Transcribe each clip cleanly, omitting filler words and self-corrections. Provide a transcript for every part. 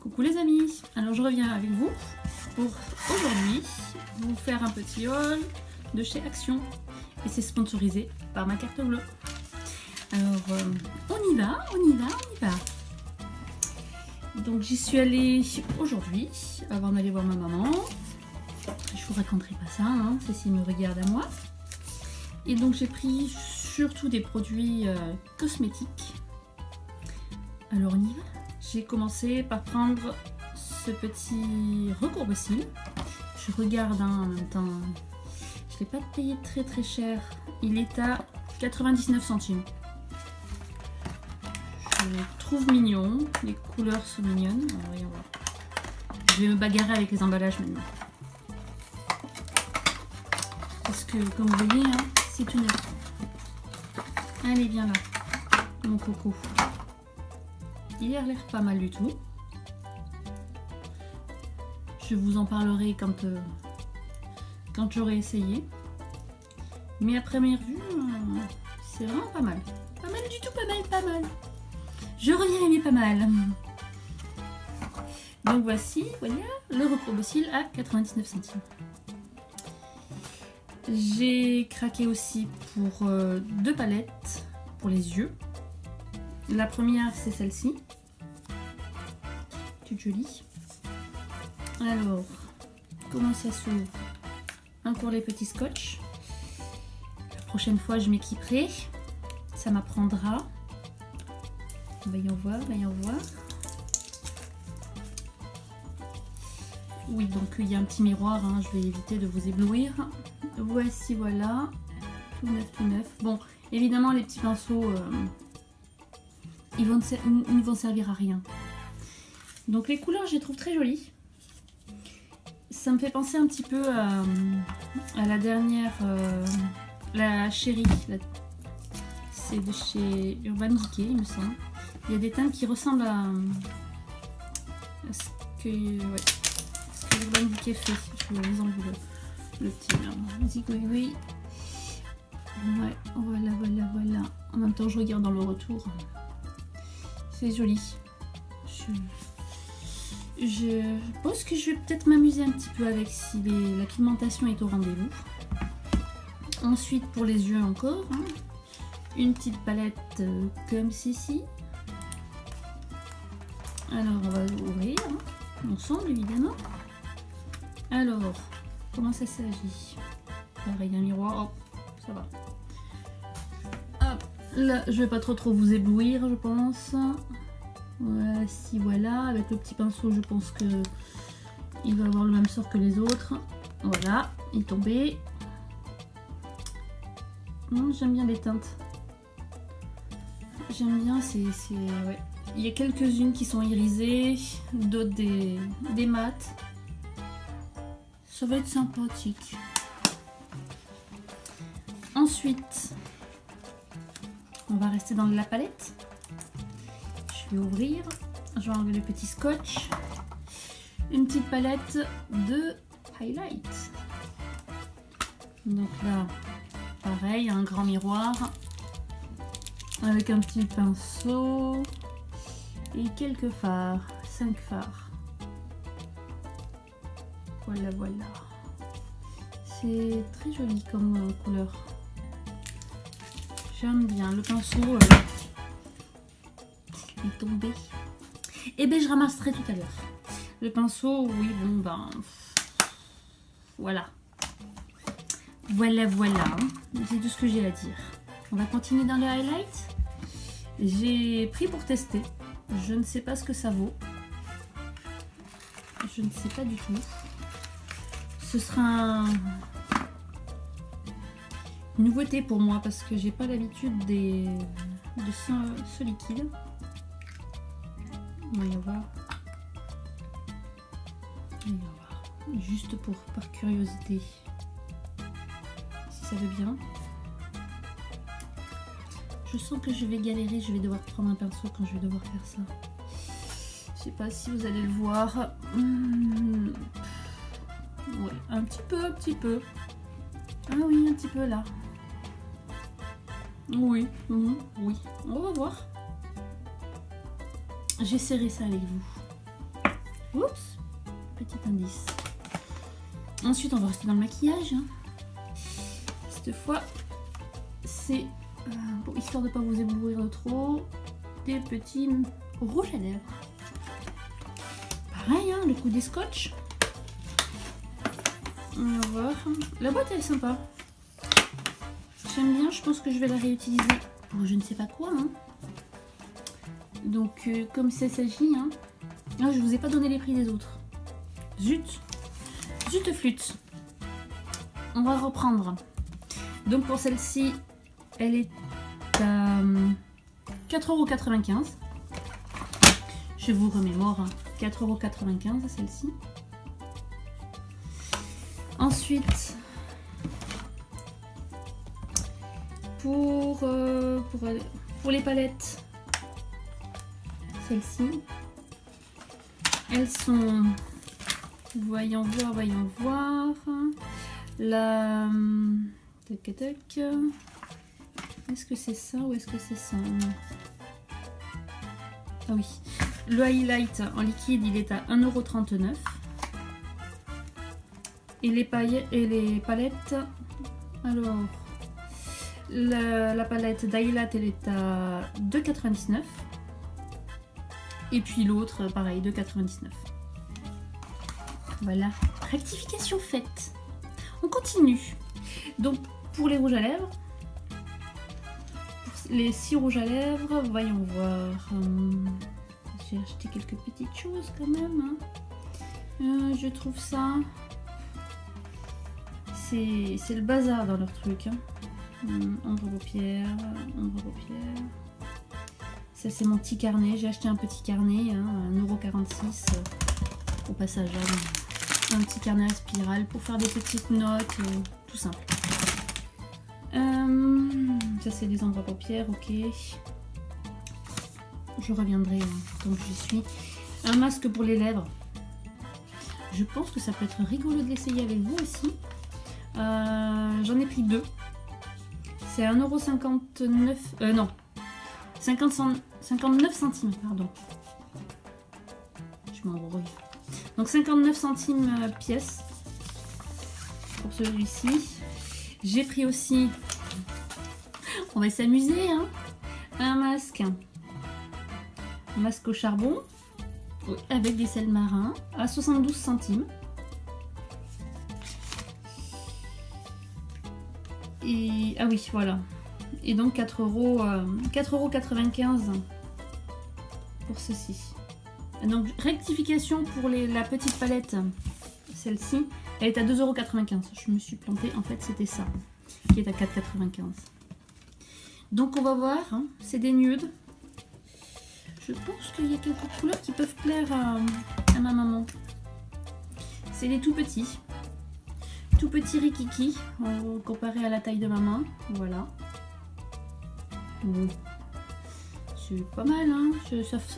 Coucou les amis, alors je reviens avec vous pour aujourd'hui vous faire un petit haul de chez Action et c'est sponsorisé par ma carte bleue. Alors on y va. Donc j'y suis allée aujourd'hui avant d'aller voir ma maman. Je vous raconterai pas ça, hein, c'est s'il me regarde à moi. Et donc j'ai pris surtout des produits cosmétiques. Alors on y va. J'ai commencé par prendre ce petit recourbe-cils. Je regarde en même temps. Je ne l'ai pas payé très cher. Il est à 99 centimes. Je le trouve mignon. Les couleurs sont mignonnes. Alors, voyons voir. Je vais me bagarrer avec les emballages maintenant. Parce que comme vous voyez, hein, c'est une... Allez, viens là, mon coco. Il a l'air pas mal du tout. Je vous en parlerai quand j'aurai essayé. Mais à première vue, c'est vraiment pas mal. Pas mal du tout, pas mal. Je reviens aimer pas mal. Donc voici, voilà, le recourbe-cils à 99 centimes. J'ai craqué aussi pour deux palettes pour les yeux. La première, c'est celle-ci. Toute jolie. Alors, comment ça s'ouvre? Un pour les petits scotch. La prochaine fois, je m'équiperai. Ça m'apprendra. Voyons voir. Oui, donc il y a un petit miroir. Hein, je vais éviter de vous éblouir. Voici, voilà. Tout neuf. Bon, évidemment, les petits pinceaux... ils ne vont servir à rien. Donc les couleurs, je les trouve très jolies. Ça me fait penser un petit peu à la dernière, la Chérie. C'est de chez Urban Decay, il me semble. Il y a des teintes qui ressemblent à ce que Urban Decay fait. Je vous envoie le petit zigouigoui. Ouais, voilà. En même temps, je regarde dans le retour. C'est joli. Je pense que je vais peut-être m'amuser un petit peu avec si la pigmentation est au rendez-vous. Ensuite, pour les yeux encore, hein, une petite palette comme ceci. Alors, on va ouvrir hein, ensemble, évidemment. Alors, comment ça s'agit? Pareil, un miroir. Hop, ça va. Hop, là, je vais pas trop vous éblouir, je pense. Voici, voilà, avec le petit pinceau, je pense que il va avoir le même sort que les autres. Voilà, il est tombé. J'aime bien les teintes. J'aime bien, ouais. Il y a quelques-unes qui sont irisées, d'autres des mats. Ça va être sympathique. Ensuite, on va rester dans la palette. Je vais ouvrir, je vais enlever le petit scotch, une petite palette de highlight. Donc là, pareil, un grand miroir avec un petit pinceau et quelques fards, 5 fards. Voilà. C'est très joli comme couleur. J'aime bien le pinceau. Est tombé. Et ben je ramasserai tout à l'heure. Le pinceau, oui, bon ben voilà. C'est tout ce que j'ai à dire. On va continuer dans le highlight. J'ai pris pour tester. Je ne sais pas ce que ça vaut. Je ne sais pas du tout. Ce sera une nouveauté pour moi parce que j'ai pas l'habitude de ce liquide. Voyons voir. Juste par curiosité. Si ça veut bien. Je sens que je vais galérer. Je vais devoir prendre un pinceau quand je vais devoir faire ça. Je sais pas si vous allez le voir. Ouais, un petit peu. Ah oui, un petit peu là. Oui. On va voir. J'essaierai ça avec vous. Oups, petit indice. Ensuite, on va rester dans le maquillage. Hein. Cette fois, c'est, bon, histoire de ne pas vous éblouir de trop, des petits rouges à lèvres. Pareil, hein, le coup des scotch. On va voir. La boîte elle est sympa. J'aime bien, je pense que je vais la réutiliser pour je ne sais pas quoi. Hein. Donc, comme ça s'agit, hein. Ah, je vous ai pas donné les prix des autres. Zut. Zut flûte. On va reprendre. Donc pour celle-ci, elle est à 4,95 €. Je vous remémore, 4,95 € celle-ci. Ensuite, pour les palettes, celles-ci, elles sont, voyons voir, la, tac tac, est-ce que c'est ça ou est-ce que c'est ça? Ah oui, le highlight en liquide il est à 1,39 €. Et les palettes, alors la palette d'highlight elle est à 2,99 €. Et puis l'autre pareil 2,99 €. Voilà, rectification faite. On continue. Donc pour les rouges à lèvres, pour les 6 rouges à lèvres, voyons voir. J'ai acheté quelques petites choses quand même. Hein. Je trouve ça. C'est le bazar dans leur truc. Hein. Ombre paupières, ombre paupières. Ça c'est mon petit carnet. J'ai acheté un petit carnet, hein, 1,46 € au passage. Hein. Un petit carnet à spirale pour faire des petites notes, tout simple. Ça c'est des ombres paupières, ok. Je reviendrai tant que j'y suis. Un masque pour les lèvres. Je pense que ça peut être rigolo de l'essayer avec vous aussi. J'en ai pris 2. C'est 1,59 €. Non. 59 centimes, pardon. Je m'embrouille. Donc 59 centimes pièce pour celui-ci. J'ai pris aussi, on va s'amuser, hein, un masque au charbon avec des sels marins à 72 centimes. Et ah oui, voilà. Et donc 4,95 € pour ceci. Donc rectification pour la petite palette, celle-ci, elle est à 2,95 €. Je me suis plantée, en fait c'était ça, qui est à 4,95 €. Donc on va voir, hein, c'est des nudes. Je pense qu'il y a quelques couleurs qui peuvent plaire à ma maman. C'est des tout petits. Tout petit rikiki, comparé à la taille de ma main. Voilà. Bon. C'est pas mal, hein.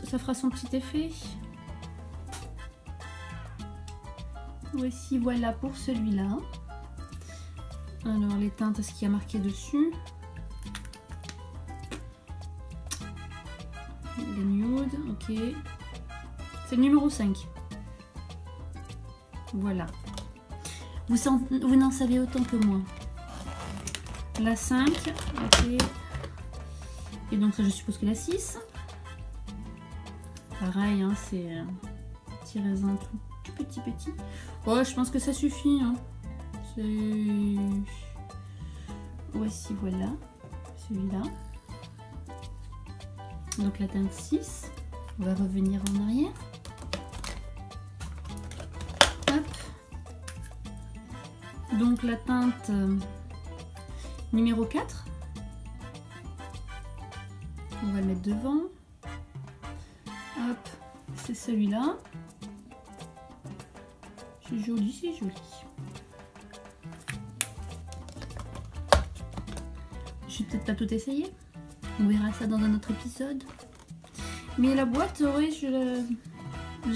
Ça fera son petit effet. Voici, voilà pour celui-là. Alors, les teintes, ce qu'il y a marqué dessus. Les nudes, ok. C'est le numéro 5. Voilà. Vous n'en savez autant que moi. La 5, ok. Et donc ça, je suppose que la 6. Pareil, hein, c'est petit raisin tout petit. Ouais, je pense que ça suffit. Hein. Voici, voilà. Celui-là. Donc la teinte 6. On va revenir en arrière. Hop. Donc la teinte numéro 4. On va le mettre devant. Hop, c'est celui-là. C'est joli, c'est joli. Je vais peut-être pas tout essayer. On verra ça dans un autre épisode. Mais la boîte, ouais, je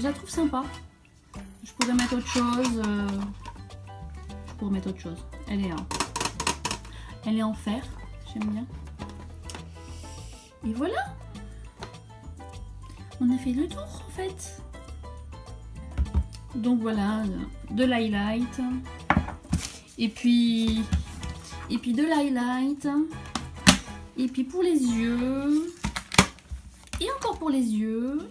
la trouve sympa. Je pourrais mettre autre chose. Elle est en fer. J'aime bien. Et voilà. On a fait le tour en fait. Donc voilà, de l'highlight. Et puis de l'highlight. Et puis pour les yeux. Et encore pour les yeux.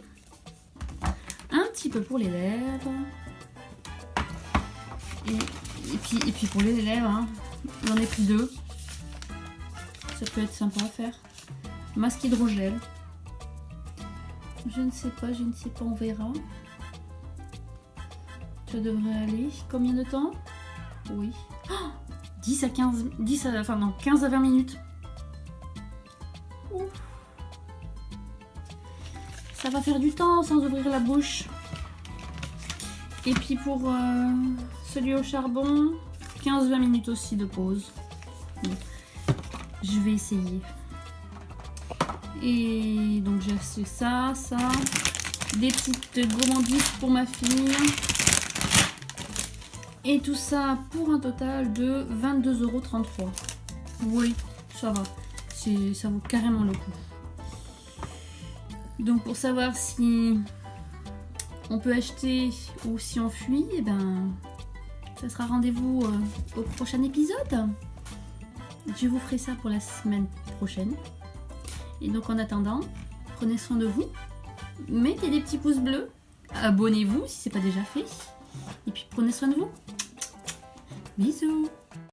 Un petit peu pour les lèvres. Et puis pour les lèvres, hein, j'en ai pris 2. Ça peut être sympa à faire. Masque hydrogel. Je ne sais pas, on verra. Ça devrait aller. Combien de temps? Oui. Oh, 15 à 20 minutes. Ouf. Ça va faire du temps sans ouvrir la bouche. Et puis pour celui au charbon, 15-20 minutes aussi de pause. Bon, je vais essayer. Et donc j'ai acheté ça. Des petites gourmandises pour ma fille. Et tout ça pour un total de 22,33 €. Oui, ça va. Ça vaut carrément le coup. Donc pour savoir si on peut acheter ou si on fuit, et ben ça sera rendez-vous au prochain épisode. Je vous ferai ça pour la semaine prochaine. Et donc en attendant, prenez soin de vous. Mettez des petits pouces bleus. Abonnez-vous si ce n'est pas déjà fait. Et puis prenez soin de vous. Bisous.